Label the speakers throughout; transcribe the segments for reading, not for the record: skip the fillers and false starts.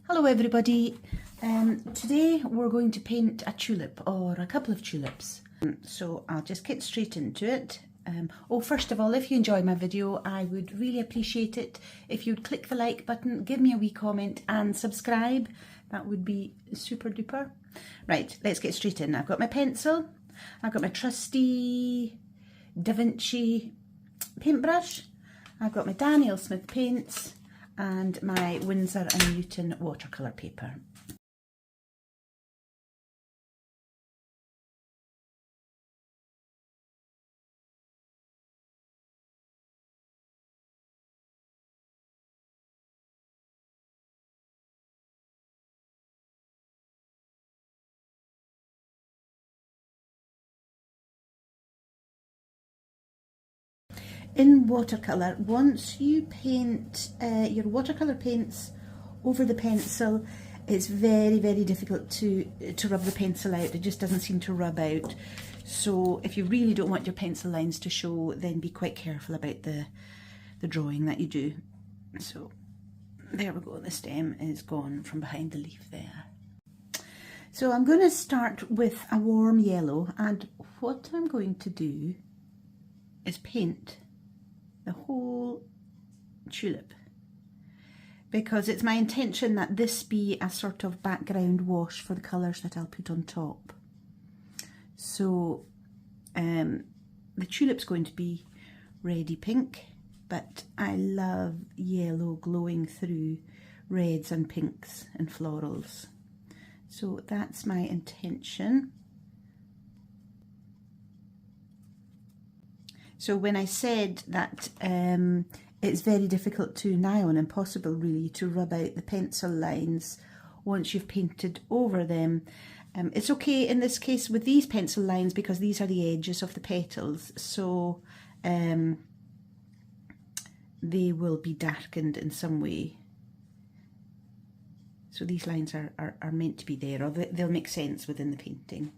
Speaker 1: Hello everybody, today we're going to paint a tulip or a couple of tulips. So I'll just get straight into it. First of all, if you enjoy my video, I would really appreciate it if you'd click the like button, give me a wee comment and subscribe. That would be super duper. Right, let's get straight in. I've got my pencil, I've got my trusty Vinci paintbrush, I've got my Daniel Smith paints, and my Winsor and Newton watercolour paper. In watercolour, once you paint your watercolour paints over the pencil, it's very difficult to rub the pencil out. It just doesn't seem to rub out. So if you really don't want your pencil lines to show, then be quite careful about the drawing that you do. So there we go, the stem is gone from behind the leaf there. So I'm going to start with a warm yellow, and what I'm going to do is paint the whole tulip, because it's my intention that this be a sort of background wash for the colours that I'll put on top. So the tulip's going to be reddy pink, but I love yellow glowing through reds and pinks and florals. So that's my intention. So when I said that it's very difficult to, nigh on impossible really, to rub out the pencil lines once you've painted over them, it's okay in this case with these pencil lines because these are the edges of the petals, so they will be darkened in some way. So these lines are meant to be there, or they'll make sense within the painting.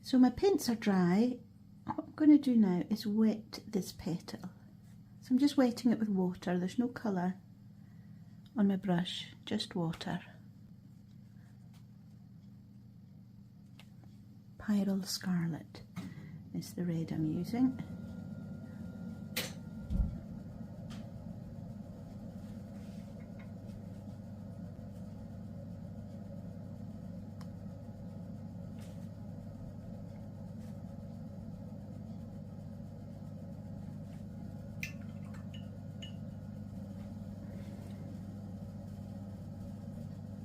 Speaker 1: So my paints are dry. What I'm going to do now is wet this petal. So I'm just wetting it with water. There's no colour on my brush, just water. Pyrrole Scarlet is the red I'm using.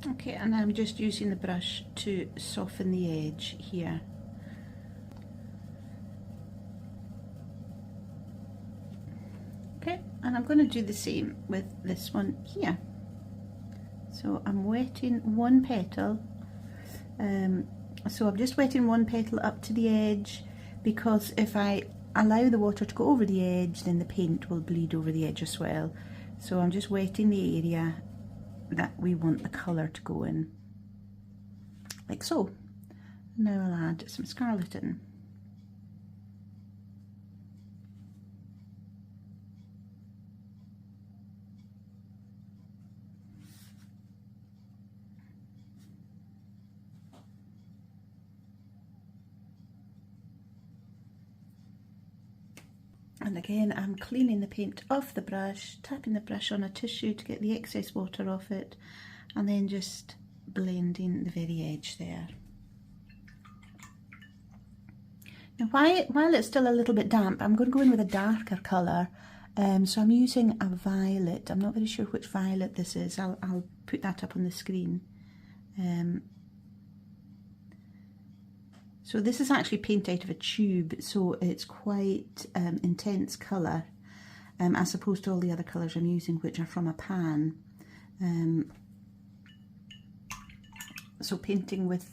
Speaker 1: Okay, and I'm just using the brush to soften the edge here. Okay, and I'm going to do the same with this one here. So I'm wetting one petal. So I'm just wetting one petal up to the edge, because if I allow the water to go over the edge, then the paint will bleed over the edge as well. So I'm just wetting the area that we want the colour to go in, like so. Now I'll add some scarlet in. And again, I'm cleaning the paint off the brush, tapping the brush on a tissue to get the excess water off it, and then just blending the very edge there. Now while it's still a little bit damp, I'm going to go in with a darker colour. So I'm using a violet. I'm not very sure which violet this is. I'll put that up on the screen. So this is actually paint out of a tube, so it's quite intense colour, as opposed to all the other colours I'm using, which are from a pan. So painting with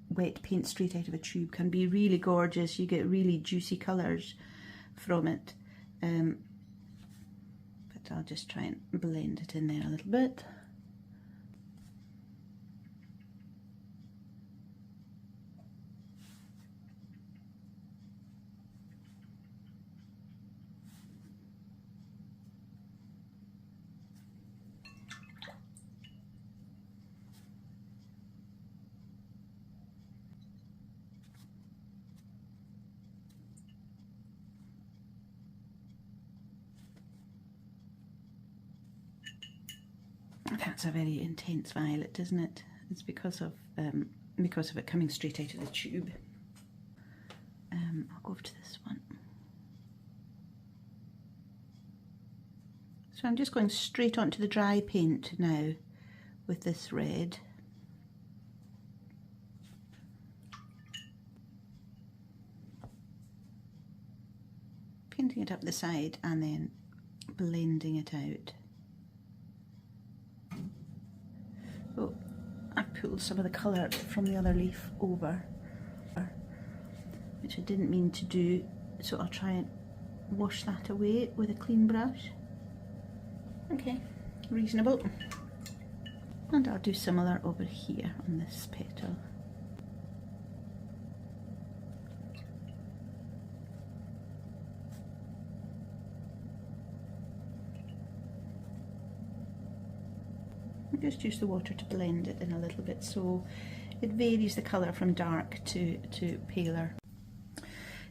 Speaker 1: wet paint straight out of a tube can be really gorgeous. You get really juicy colours from it. But I'll just try and blend it in there a little bit. That's a very intense violet, isn't it? It's because of it coming straight out of the tube. I'll go over to this one. So I'm just going straight onto the dry paint now with this red. Painting it up the side and then blending it out. Oh, I pulled some of the colour from the other leaf over, which I didn't mean to do, so I'll try and wash that away with a clean brush. Okay, reasonable. And I'll do similar over here on this petal. Just use the water to blend it in a little bit so it varies the colour from dark to paler.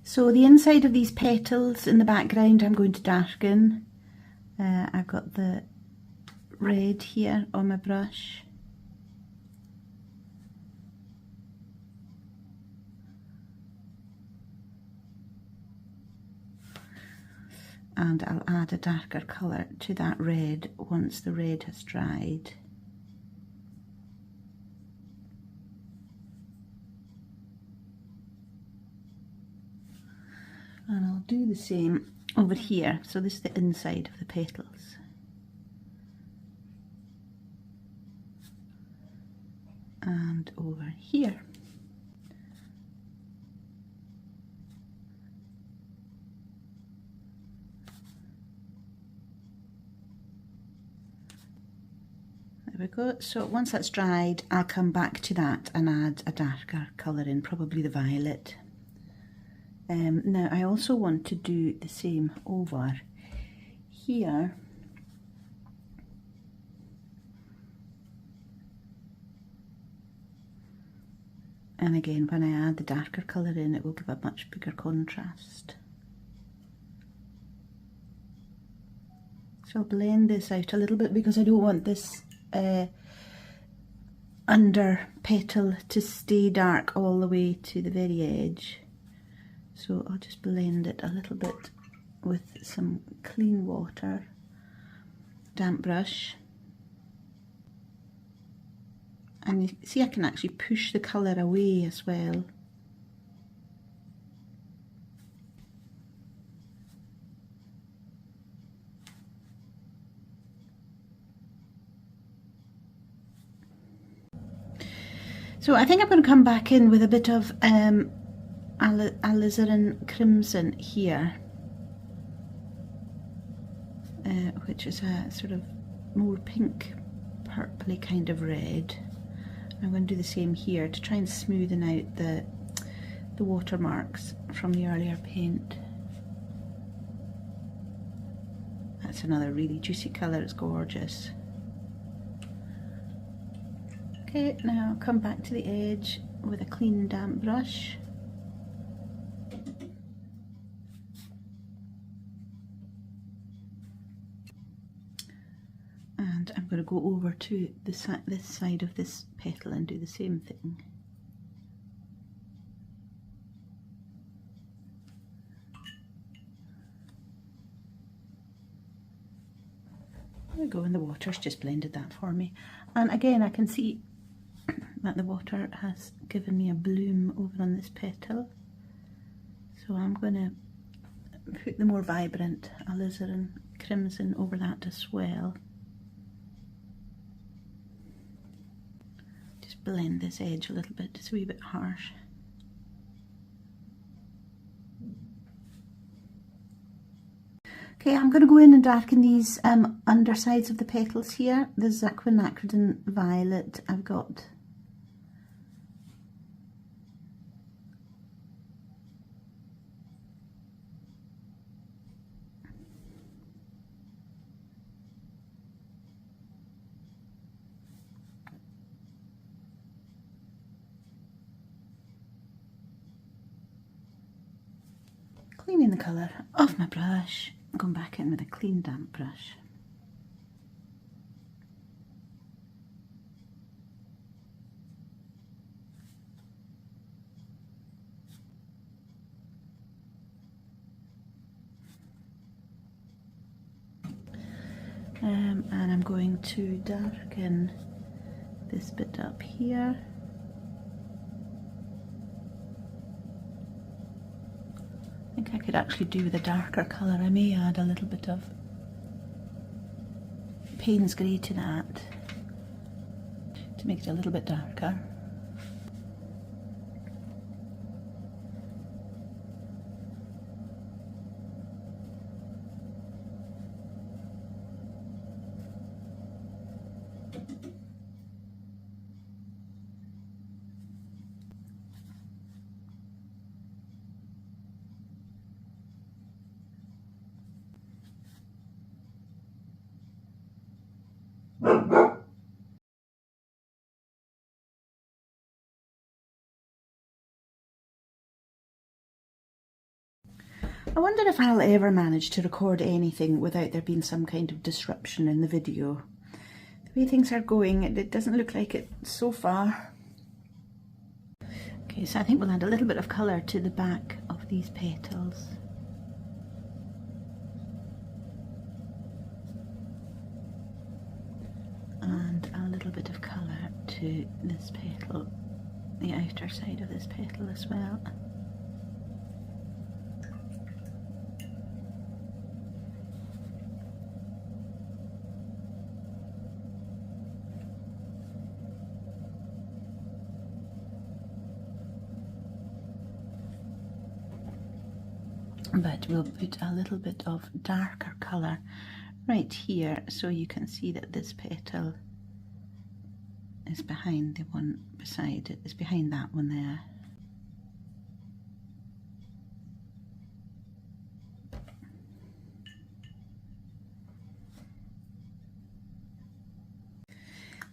Speaker 1: So the inside of these petals in the background I'm going to darken. I've got the red here on my brush. And I'll add a darker colour to that red once the red has dried. And I'll do the same over here. So this is the inside of the petals. And over here. There we go. So once that's dried, I'll come back to that and add a darker colour in, probably the violet. Now I also want to do the same over here. And again, when I add the darker colour in, it will give a much bigger contrast. So I'll blend this out a little bit because I don't want this under petal to stay dark all the way to the very edge. So I'll just blend it a little bit with some clean water, damp brush. And you see I can actually push the colour away as well. So I think I'm going to come back in with a bit of alizarin crimson here, which is a sort of more pink purpley kind of red. I'm going to do the same here to try and smoothen out the watermarks from the earlier paint. That's another really juicy colour, it's gorgeous. Okay, now I'll come back to the edge with a clean damp brush. And I'm going to go over to this side of this petal and do the same thing. There we go, and the water's just blended that for me. And again, I can see that the water has given me a bloom over on this petal. So I'm going to put the more vibrant alizarin crimson over that as well. Just blend this edge a little bit, it's a wee bit harsh. Okay, I'm going to go in and darken these undersides of the petals here. This is a quinacridone violet I've got. Cleaning the colour off my brush, going back in with a clean damp brush. And I'm going to darken this bit up here. I think I could actually do with a darker colour. I may add a little bit of Payne's Grey to that to make it a little bit darker. I wonder if I'll ever manage to record anything without there being some kind of disruption in the video. The way things are going, it doesn't look like it so far. Okay, so I think we'll add a little bit of colour to the back of these petals. And a little bit of colour to this petal, the outer side of this petal as well. But we'll put a little bit of darker colour right here so you can see that this petal is behind the one beside it, is behind that one there.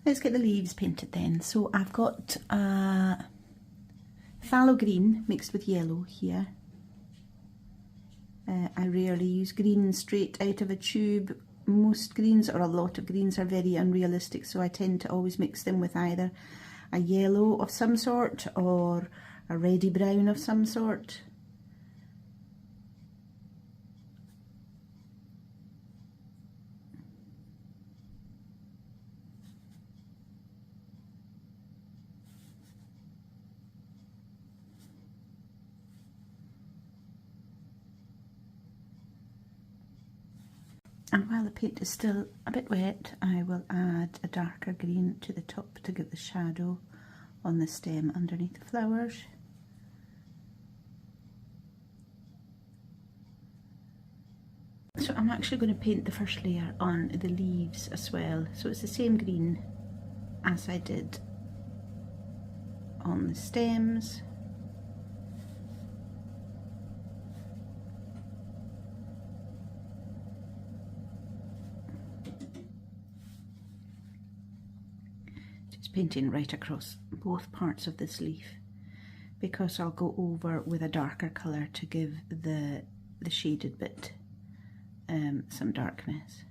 Speaker 1: Let's get the leaves painted then. So I've got phthalo green mixed with yellow here. I rarely use green straight out of a tube. Most greens, or a lot of greens, are very unrealistic, so I tend to always mix them with either a yellow of some sort or a reddy brown of some sort. And while the paint is still a bit wet, I will add a darker green to the top to give the shadow on the stem underneath the flowers. So I'm actually going to paint the first layer on the leaves as well. So it's the same green as I did on the stems. Painting right across both parts of this leaf, because I'll go over with a darker colour to give the shaded bit some darkness.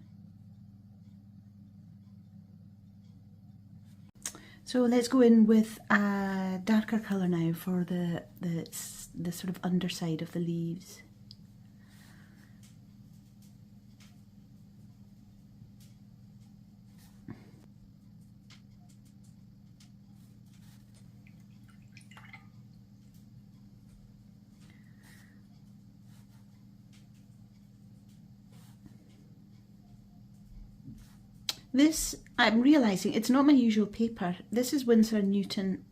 Speaker 1: So let's go in with a darker colour now for the sort of underside of the leaves. This, I'm realising, it's not my usual paper. This is Winsor and Newton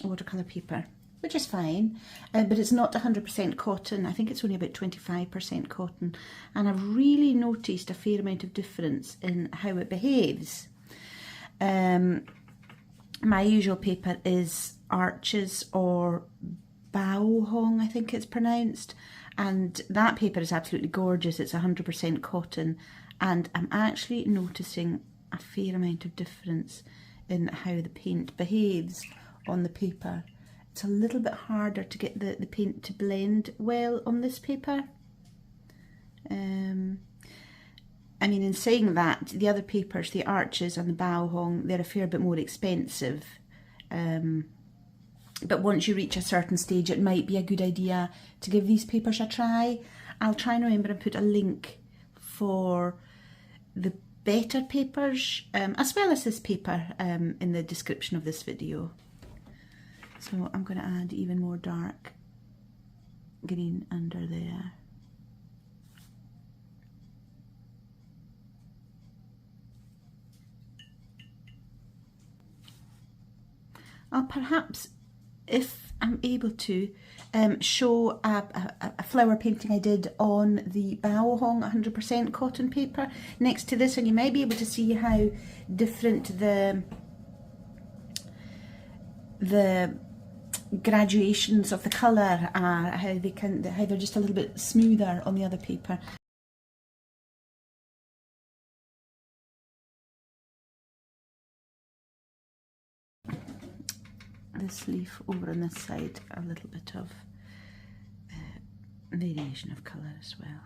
Speaker 1: watercolour paper, which is fine, but it's not 100% cotton. I think it's only about 25% cotton, and I've really noticed a fair amount of difference in how it behaves. My usual paper is Arches or Boahong, I think it's pronounced, and that paper is absolutely gorgeous. It's 100% cotton, and I'm actually noticing a fair amount of difference in how the paint behaves on the paper. It's a little bit harder to get the paint to blend well on this paper. I mean, in saying that, the other papers, the Arches and the Boahong, they're a fair bit more expensive. But once you reach a certain stage, it might be a good idea to give these papers a try. I'll try and remember and put a link for the better papers, as well as this paper, in the description of this video. So I'm going to add even more dark green under there. I'll perhaps, if I'm able to, show a flower painting I did on the Boahong 100% cotton paper next to this, and you might be able to see how different the graduations of the colour are, how they're just a little bit smoother on the other paper. This leaf over on this side, a little bit of variation of colour as well.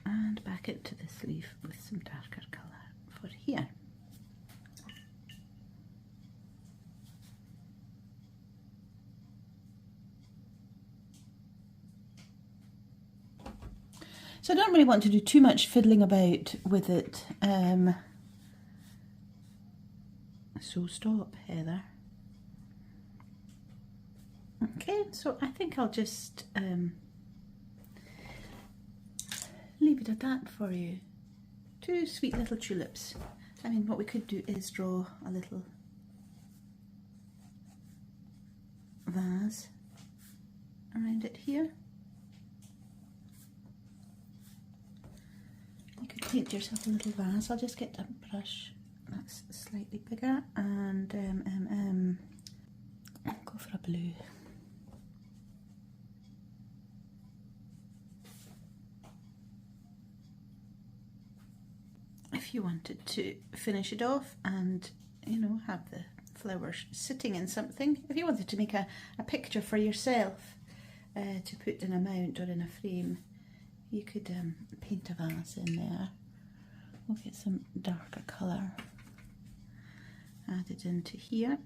Speaker 1: And back into this leaf with some darker colour for here. So I don't really want to do too much fiddling about with it. So stop, Heather. Okay, so I think I'll just leave it at that for you. 2 sweet little tulips. I mean, what we could do is draw a little vase around it here. You could paint yourself a little vase. I'll just get a brush that's slightly bigger and go for a blue. If you wanted to finish it off and, you know, have the flowers sitting in something, if you wanted to make a picture for yourself to put in a mount or in a frame, you could paint a vase in there. We'll get some darker colour added into here.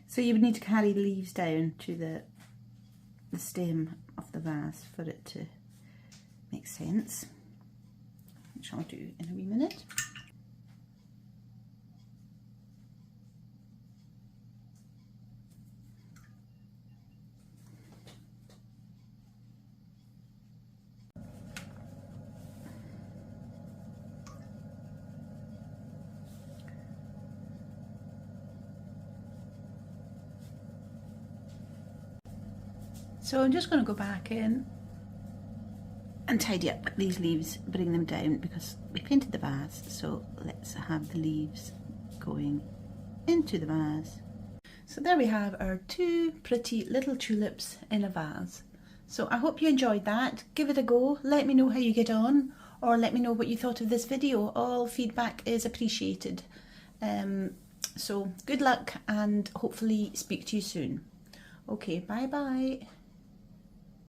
Speaker 1: So you would need to carry the leaves down to the stem of the vase for it to make sense, which I'll do in a wee minute. So I'm just going to go back in and tidy up these leaves, bring them down, because we painted the vase, so let's have the leaves going into the vase. So there we have our 2 pretty little tulips in a vase. So I hope you enjoyed that. Give it a go, let me know how you get on, or let me know what you thought of this video. All feedback is appreciated. So good luck and hopefully speak to you soon. Okay, bye bye.